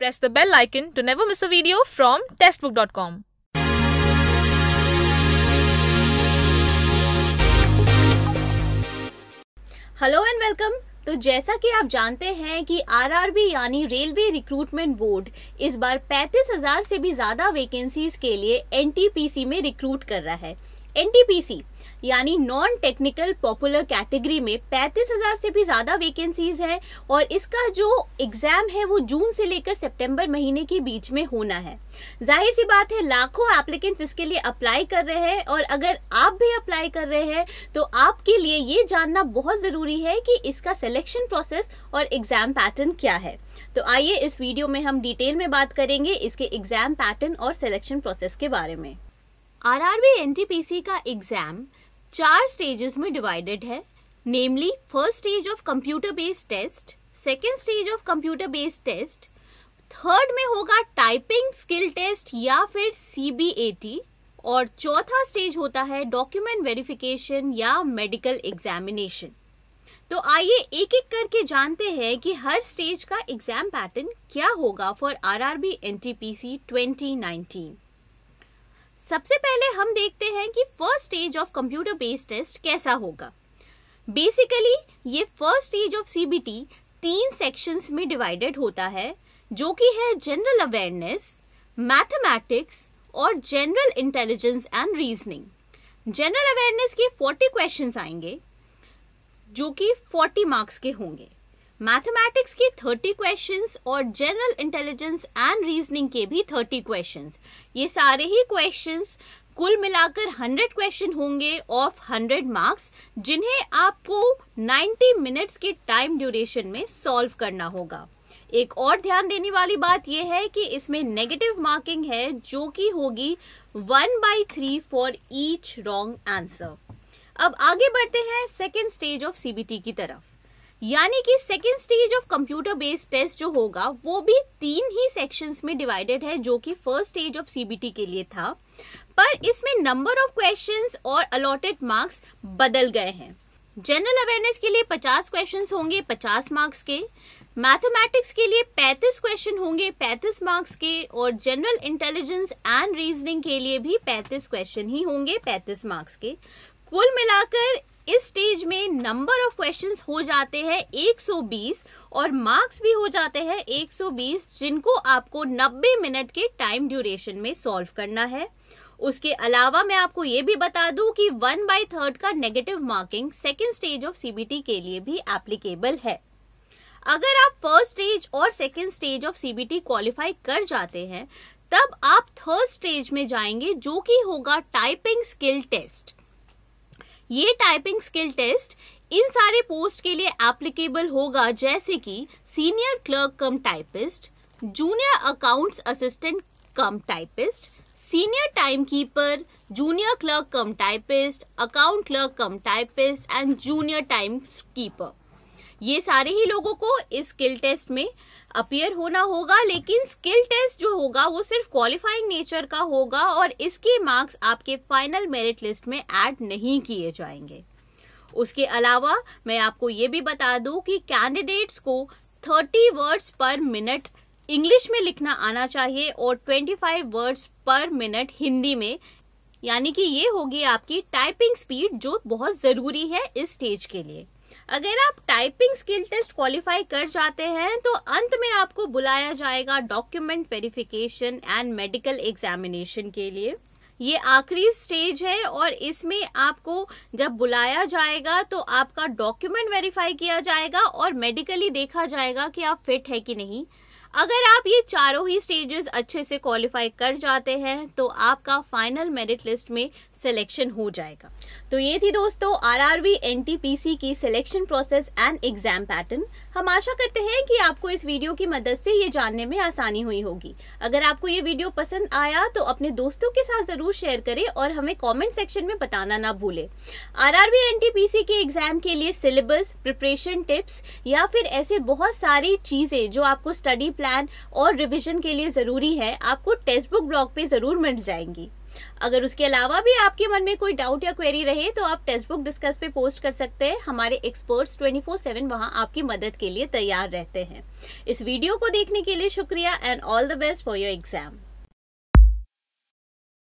press the bell icon to never miss a video from testbook.com. Hello and welcome. तो जैसा कि आप जानते हैं कि आरआरबी यानी रेलवे रिक्रूटमेंट बोर्ड इस बार 35,000 से भी ज़्यादा वैकेंसीज के लिए एनटीपीसी में रिक्रूट कर रहा है। एनटीपीसी यानी नॉन टेक्निकल पॉपुलर कैटेगरी में 35,000 से भी ज़्यादा वैकेंसीज है और इसका जो एग्ज़ाम है वो जून से लेकर सितंबर महीने के बीच में होना है। जाहिर सी बात है लाखों एप्लीकेंट्स इसके लिए अप्लाई कर रहे हैं और अगर आप भी अप्लाई कर रहे हैं तो आपके लिए ये जानना बहुत ज़रूरी है कि इसका सिलेक्शन प्रोसेस और एग्ज़ाम पैटर्न क्या है। तो आइए इस वीडियो में हम डिटेल में बात करेंगे इसके एग्ज़ाम पैटर्न और सिलेक्शन प्रोसेस के बारे में। आरआरबी एनटीपीसी का एग्ज़ाम 4 स्टेजेस में डिवाइडेड है, namely first stage of computer based test, second stage of computer based test, third में होगा टाइपिंग स्किल टेस्ट या फिर सीबीएटी और चौथा स्टेज होता है डॉक्यूमेंट वेरिफिकेशन या मेडिकल एग्जामिनेशन। तो आइए एक एक करके जानते हैं कि हर स्टेज का एग्जाम पैटर्न क्या होगा फॉर आरआरबी एनटीपीसी 2019। सबसे पहले हम देखते हैं कि first stage of computer based test कैसा होगा। बेसिकली ये first stage of CBT 3 sections में डिवाइडेड होता है, जो कि है जनरल अवेयरनेस, मैथमेटिक्स और general intelligence and reasoning. General awareness के 40 क्वेश्चंस आएंगे जो कि 40 मार्क्स के होंगे, मैथमेटिक्स के 30 क्वेश्चंस और जनरल इंटेलिजेंस एंड रीजनिंग के भी 30 क्वेश्चंस। ये सारे ही क्वेश्चंस कुल मिलाकर 100 क्वेश्चन होंगे ऑफ 100 मार्क्स, जिन्हें आपको 90 मिनट्स के टाइम ड्यूरेशन में सॉल्व करना होगा। एक और ध्यान देने वाली बात यह है कि इसमें नेगेटिव मार्किंग है जो कि होगी 1/3 फॉर ईच रॉन्ग आंसर। अब आगे बढ़ते हैं सेकेंड स्टेज ऑफ सीबीटी की तरफ, यानी कि second stage of computer based test जो होगा वो भी 3 ही सेक्शंस में डिवाइडेड है जो कि फर्स्ट स्टेज ऑफ सीबीटी के लिए था, पर इसमें नंबर ऑफ क्वेश्चंस और अलॉटेड मार्क्स बदल गए हैं। जनरल अवेयरनेस के लिए 50 क्वेश्चंस होंगे 50 मार्क्स के, मैथमेटिक्स के लिए 35 क्वेश्चन होंगे 35 मार्क्स के और जनरल इंटेलिजेंस एंड रीजनिंग के लिए भी 35 क्वेश्चन ही होंगे 35 मार्क्स के। कुल मिलाकर इस स्टेज में नंबर ऑफ क्वेश्चंस हो जाते हैं 120 और मार्क्स भी हो जाते हैं 120, जिनको आपको 90 मिनट के टाइम ड्यूरेशन में सॉल्व करना है। उसके अलावा मैं आपको ये भी बता दूं कि 1/3 का negative marking second stage of CBT के लिए भी एप्लीकेबल है। अगर आप फर्स्ट स्टेज और second stage of CBT qualify कर जाते हैं तब आप थर्ड स्टेज में जाएंगे जो कि होगा टाइपिंग स्किल टेस्ट। ये टाइपिंग स्किल टेस्ट इन सारे पोस्ट के लिए एप्लीकेबल होगा, जैसे कि senior clerk come typist, junior accounts assistant come typist, senior time keeper, junior clerk come typist, account clerk come typist and junior time keeper. ये सारे ही लोगों को इस स्किल टेस्ट में अपीयर होना होगा, लेकिन स्किल टेस्ट जो होगा वो सिर्फ क्वालिफाइंग नेचर का होगा और इसके मार्क्स आपके फाइनल मेरिट लिस्ट में ऐड नहीं किए जाएंगे। उसके अलावा मैं आपको ये भी बता दूं कि कैंडिडेट्स को 30 वर्ड्स पर मिनट इंग्लिश में लिखना आना चाहिए और 25 वर्ड्स पर मिनट हिंदी में, यानी कि ये होगी आपकी टाइपिंग स्पीड जो बहुत ज़रूरी है इस स्टेज के लिए। अगर आप टाइपिंग स्किल टेस्ट क्वालिफाई कर जाते हैं तो अंत में आपको बुलाया जाएगा document verification and medical examination के लिए। ये आखिरी स्टेज है और इसमें आपको जब बुलाया जाएगा तो आपका डॉक्यूमेंट वेरीफाई किया जाएगा और मेडिकली देखा जाएगा कि आप फिट है कि नहीं। अगर आप ये चारों ही स्टेजेस अच्छे से क्वालिफाई कर जाते हैं तो आपका फाइनल मेरिट लिस्ट में सिलेक्शन हो जाएगा। तो ये थी दोस्तों आरआरबी एनटीपीसी की selection process and exam pattern. हम आशा करते हैं कि आपको इस वीडियो की मदद से ये जानने में आसानी हुई होगी। अगर आपको ये वीडियो पसंद आया तो अपने दोस्तों के साथ जरूर शेयर करें और हमें कमेंट सेक्शन में बताना ना भूलें। आरआरबी एनटीपीसी के एग्जाम के लिए सिलेबस, प्रिपरेशन टिप्स या फिर ऐसे बहुत सारी चीजें जो आपको स्टडी प्लान और रिविजन के लिए जरूरी है आपको टेक्स्ट बुक ब्लॉग पे जरूर मिल जाएंगी। अगर उसके अलावा भी आपके मन में कोई डाउट या क्वेरी रहे तो आप टेक्स्ट बुक डिस्कस पे पोस्ट कर सकते हैं। हमारे एक्सपर्ट्स 24/7 वहां आपकी मदद के लिए तैयार रहते हैं। इस वीडियो को देखने के लिए शुक्रिया and all the best for your exam.